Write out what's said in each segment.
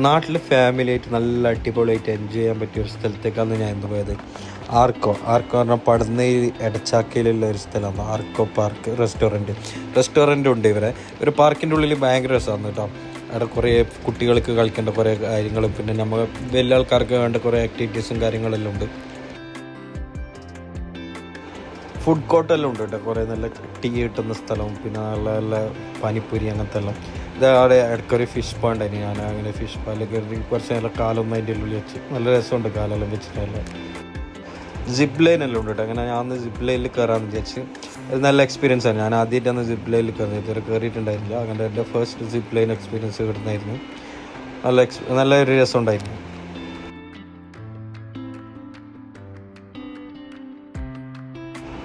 നാട്ടിൽ ഫാമിലി ആയിട്ട് നല്ല അടിപൊളിയായിട്ട് എൻജോയ് ചെയ്യാൻ പറ്റിയ ഒരു സ്ഥലത്തേക്കാണ് ഞാൻ ഇന്ന് പോയത്. ആർക്കോ പറഞ്ഞാൽ പടന്നയിൽ എടച്ചാക്കയിലുള്ള ഒരു സ്ഥലമാണ് ആർക്കോ പാർക്ക് റെസ്റ്റോറൻറ്റും ഉണ്ട്. ഒരു പാർക്കിൻ്റെ ഉള്ളിൽ ഭയങ്കര രസമാണ് കേട്ടോ. അവിടെ കുറേ കുട്ടികൾക്ക് കളിക്കേണ്ട കുറേ കാര്യങ്ങളും പിന്നെ നമ്മൾ വലിയ ആൾക്കാർക്ക് വേണ്ട കുറേ ആക്ടിവിറ്റീസും കാര്യങ്ങളെല്ലാം ഉണ്ട്. ഫുഡ് കോർട്ടെല്ലാം ഉണ്ട് കേട്ടോ. കുറേ നല്ല ടീ കിട്ടുന്ന സ്ഥലവും പിന്നെ നല്ല നല്ല പാനിപ്പൂരി അങ്ങനത്തെ എല്ലാം. ഇത് അവിടെ ഇടയ്ക്കൊരു ഫിഷ് പാണ്ട് അതിന് ഞാൻ അങ്ങനെ ഫിഷ് പാലിൽ കയറി കുറച്ച് നല്ല കാലൊന്നും അതിൻ്റെ ഉള്ളിൽ വെച്ച് നല്ല രസമുണ്ട് കാലെല്ലാം വെച്ചിട്ടല്ല. സിപ്പ് ലൈൻ എല്ലാം ഉണ്ട് കേട്ടോ. അങ്ങനെ ഞാൻ സിപ്പ് ലൈനിൽ കയറാമെന്ന് വിചാരിച്ച്. അത് നല്ല എക്സ്പീരിയൻസ് ആണ്. ഞാൻ ആദ്യമായിട്ടാണ് സിപ്പ് ലൈനിൽ കയറുന്നത്, ഇതുവരെ കയറിയിട്ടുണ്ടായിരുന്നില്ല. അങ്ങനെ എൻ്റെ ഫസ്റ്റ് സിപ്പ് ലൈൻ എക്സ്പീരിയൻസ് കിട്ടുന്നായിരുന്നു. നല്ലൊരു രസം ഉണ്ടായിരുന്നു.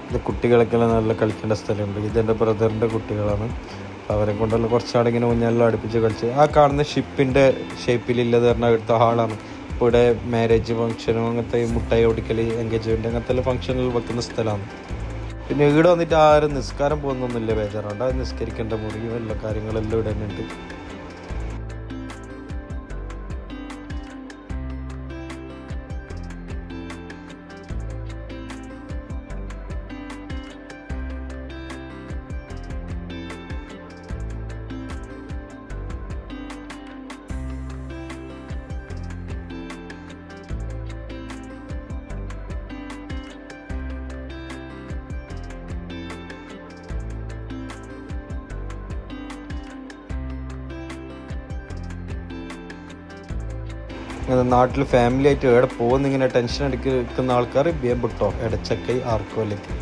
ഇത് കുട്ടികൾക്കെല്ലാം നല്ല കളിക്കേണ്ട സ്ഥലമുണ്ട്. ഇതെൻ്റെ ബ്രദറിൻ്റെ കുട്ടികളാണ്. അവരെ കൊണ്ടുള്ള കുറച്ചാട് ഇങ്ങനെ ഊഞ്ഞാലെല്ലാം അടുപ്പിച്ച് കളിച്ച് ആ കാണുന്ന ഷിപ്പിൻ്റെ ഷേപ്പിലില്ലത് പറഞ്ഞാൽ എടുത്ത ഹാളാണ്. ഇപ്പോൾ ഇവിടെ മാരേജ് ഫംഗ്ഷനും അങ്ങനത്തെ മുട്ടായി ഓടിക്കൽ എൻഗേജ്മെൻറ്റ് അങ്ങനത്തെ ഫംഗ്ഷനിൽ വെക്കുന്ന സ്ഥലമാണ്. പിന്നെ ഇവിടെ വന്നിട്ട് ആരും നിസ്കാരം പോകുന്നൊന്നുമില്ല, ബേജാറുണ്ട്. അത് നിസ്കരിക്കേണ്ട മുറിയും എല്ലാ കാര്യങ്ങളെല്ലാം ഇവിടെ തന്നെ ഉണ്ട്. നാട്ടിൽ ഫാമിലി ആയിട്ട് എവിടെ പോകുന്ന ഇങ്ങനെ ടെൻഷൻ അടിക്കുന്ന ആൾക്കാർ ബിയം വിട്ടോ എടച്ചക്കൈ ആർക്കോയിലേക്ക്.